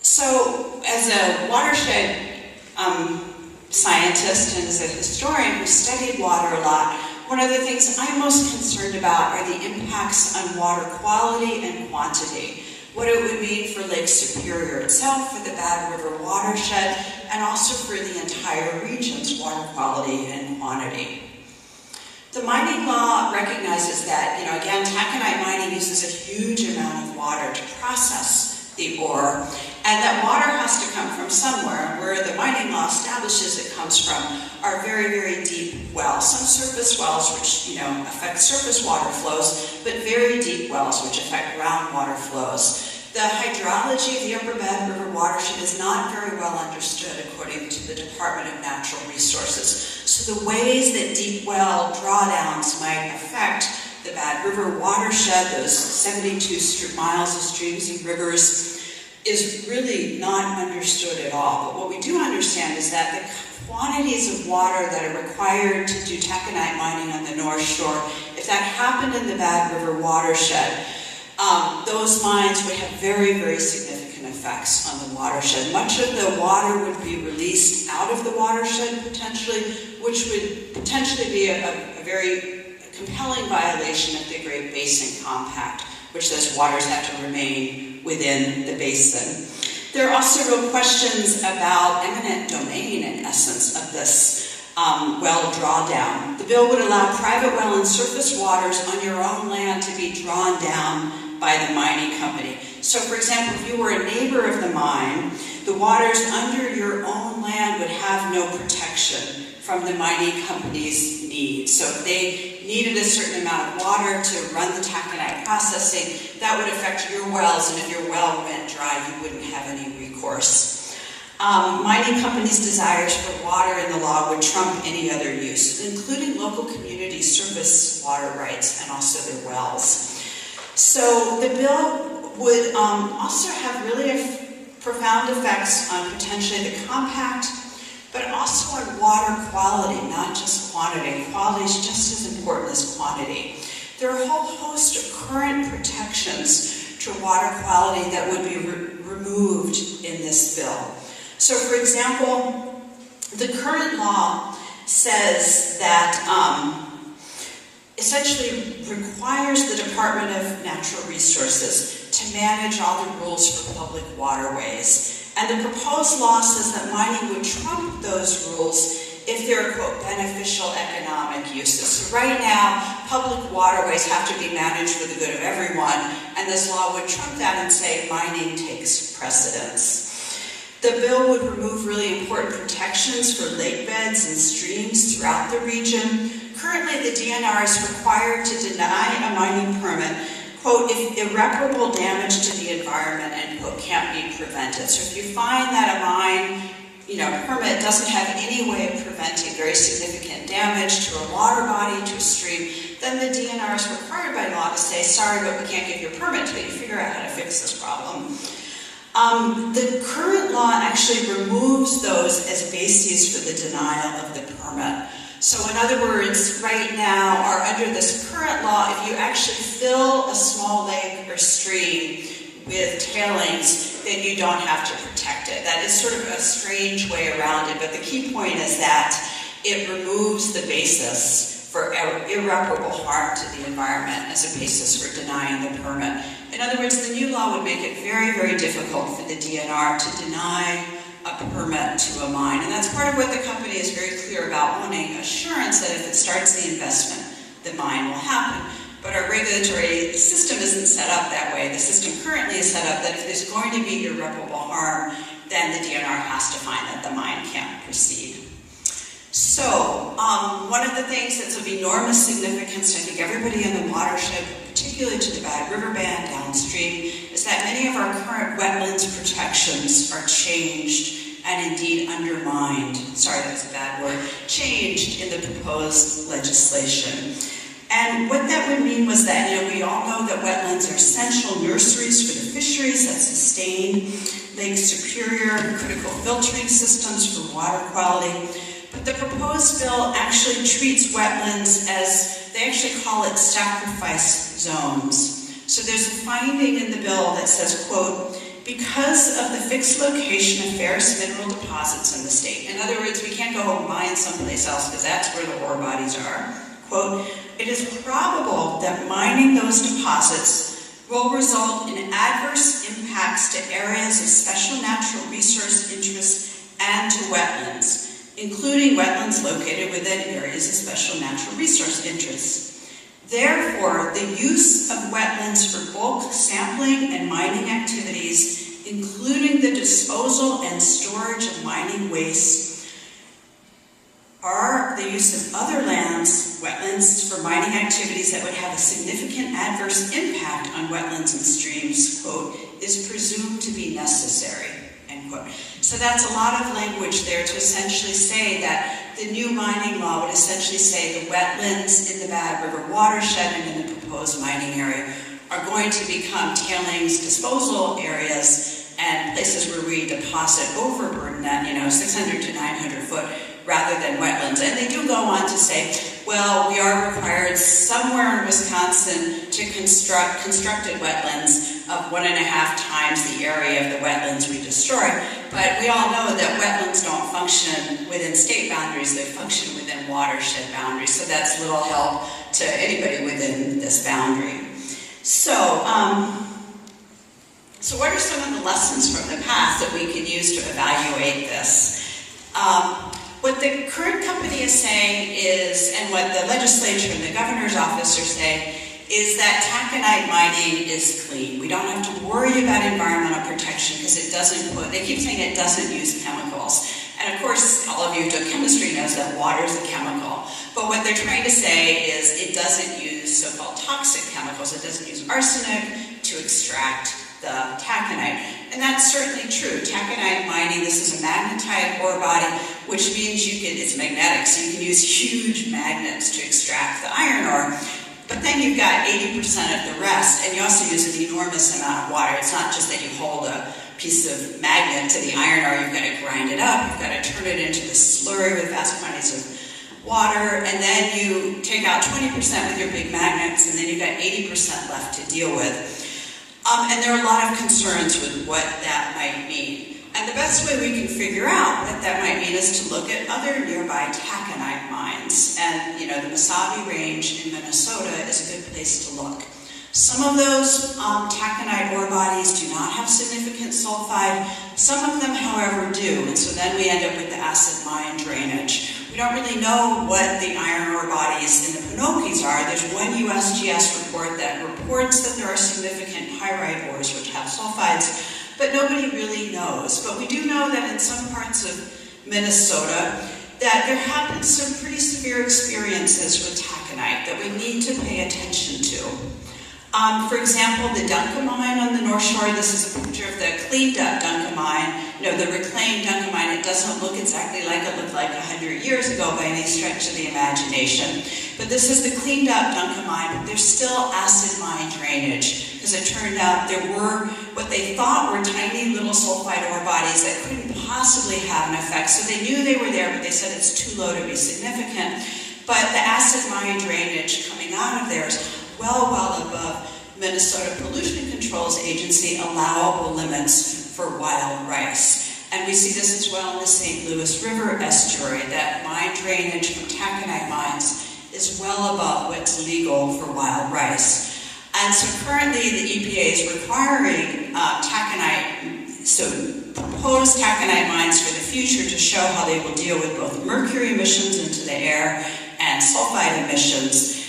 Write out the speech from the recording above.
So, as a watershed scientist and as a historian who studied water a lot, one of the things I'm most concerned about are the impacts on water quality and quantity. What it would mean for Lake Superior itself, for the Bad River watershed, and also for the entire region's water quality and quantity. The mining law recognizes that, again, taconite mining uses a huge amount of water to process the ore, and that water has to come from somewhere. Where the mining law establishes it comes from are very, very deep wells. Some surface wells which, affect surface water flows, but very deep wells which affect groundwater flows. The hydrology of the Upper Bad River watershed is not very well understood according to the Department of Natural Resources. So the ways that deep well drawdowns might affect the Bad River watershed, those 72 miles of streams and rivers, is really not understood at all. But what we do understand is that the quantities of water that are required to do taconite mining on the North Shore, if that happened in the Bad River watershed, those mines would have very, very significant effects on the watershed. Much of the water would be released out of the watershed potentially, which would potentially be a very compelling violation of the Great Basin Compact, which says waters have to remain within the basin. There are also real questions about eminent domain, in essence, of this well drawdown. The bill would allow private well and surface waters on your own land to be drawn down by the mining company. So, for example, if you were a neighbor of the mine, the waters under your own land would have no protection from the mining company's needs. So if they needed a certain amount of water to run the taconite processing, that would affect your wells, and if your well went dry, you wouldn't have any recourse. Mining companies' desires for water in the law would trump any other use, including local community surface water rights and also their wells. So the bill would also have really profound effects on potentially the compact, but also on water quality, not just quantity. Quality is just as important as quantity. There are a whole host of current protections to water quality that would be removed in this bill. So, for example, the current law says that essentially requires the Department of Natural Resources to manage all the rules for public waterways. And the proposed law says that mining would trump those rules if there are, quote, beneficial economic uses. So right now, public waterways have to be managed for the good of everyone, and this law would trump that and say mining takes precedence. The bill would remove really important protections for lake beds and streams throughout the region. Currently, the DNR is required to deny a mining permit, quote, if irreparable damage to the environment, end quote, can't be prevented. So if you find that a mine, permit doesn't have any way of preventing very significant damage to a water body, to a stream, then the DNR is required by law to say, sorry, but we can't give you a permit until you figure out how to fix this problem. The current law actually removes those as bases for the denial of the permit. So in other words, right now, or under this current law, if you actually fill a small lake or stream with tailings, then you don't have to protect it. That is sort of a strange way around it, but the key point is that it removes the basis for irreparable harm to the environment as a basis for denying the permit. In other words, the new law would make it very, very difficult for the DNR to deny a permit to a mine. And that's part of what the company is very clear about, wanting assurance that if it starts the investment, the mine will happen. But our regulatory system isn't set up that way. The system currently is set up that if there's going to be irreparable harm, then the DNR has to find that the mine can't proceed. So, one of the things that's of enormous significance, I think everybody in the watershed, particularly to the Bad River Band downstream, is that many of our current wetlands protections are changed and indeed undermined. Sorry, that's a bad word. Changed in the proposed legislation. And what that would mean was that, we all know that wetlands are essential nurseries for the fisheries that sustain Lake Superior, critical filtering systems for water quality. But the proposed bill actually treats wetlands as, they actually call it sacrifice zones. So there's a finding in the bill that says, quote, because of the fixed location of ferrous mineral deposits in the state. In other words, we can't go mine someplace else because that's where the ore bodies are. Quote, it is probable that mining those deposits will result in adverse impacts to areas of special natural resource interest and to wetlands, including wetlands located within areas of special natural resource interest. Therefore, the use of wetlands for bulk sampling and mining activities, including the disposal and storage of mining waste, or the use of other lands, wetlands, for mining activities that would have a significant adverse impact on wetlands and streams, quote, is presumed to be necessary, end quote. So that's a lot of language there to essentially say that the new mining law would essentially say the wetlands in the Bad River watershed and in the proposed mining area are going to become tailings disposal areas and places where we deposit overburden that, 600 to 900 foot rather than wetlands. And they do go on to say, well, we are required somewhere in Wisconsin to construct constructed wetlands of 1.5 times the area of the wetlands we destroy. But we all know that wetlands don't function within state boundaries, they function within watershed boundaries. So that's little help to anybody within this boundary. So what are some of the lessons from the past that we can use to evaluate this? What the current company is saying is, and what the legislature and the governor's office are saying, is that taconite mining is clean. We don't have to worry about environmental protection because it doesn't they keep saying it doesn't use chemicals. And of course, all of you who took chemistry knows that water is a chemical. But what they're trying to say is it doesn't use so-called toxic chemicals. It doesn't use arsenic to extract the taconite. And that's certainly true. Taconite mining, this is a magnetite ore body, which means it's magnetic, so you can use huge magnets to extract the iron ore. But then you've got 80% of the rest, and you also use an enormous amount of water. It's not just that you hold a piece of magnet to the iron ore, you've got to grind it up, you've got to turn it into this slurry with vast quantities of water, and then you take out 20% with your big magnets, and then you've got 80% left to deal with. And there are a lot of concerns with what that might mean. And the best way we can figure out what that might mean is to look at other nearby taconite mines. And, the Mesabi Range in Minnesota is a good place to look. Some of those taconite ore bodies do not have significant sulfide. Some of them, however, do. And so then we end up with the acid mine drainage. We don't really know what the iron ore bodies in the Penokees are. There's one USGS report that reports that there are significant pyrite ores which have sulfides, but nobody really knows. But we do know that in some parts of Minnesota that there have been some pretty severe experiences with taconite that we need to pay attention to. For example, the Dunca mine on the North Shore, this is a picture of the cleaned up Dunca mine. The reclaimed Dunca mine, it doesn't look exactly like it looked like 100 years ago by any stretch of the imagination. But this is the cleaned up Dunca mine, but there's still acid mine drainage, because it turned out there were what they thought were tiny little sulfide ore bodies that couldn't possibly have an effect. So they knew they were there, but they said it's too low to be significant. But the acid mine drainage coming out of there is well above Minnesota Pollution Controls Agency allowable limits for wild rice. And we see this as well in the St. Louis River estuary, that mine drainage from taconite mines is well above what's legal for wild rice. And so currently the EPA is requiring proposed taconite mines for the future to show how they will deal with both mercury emissions into the air and sulfide emissions.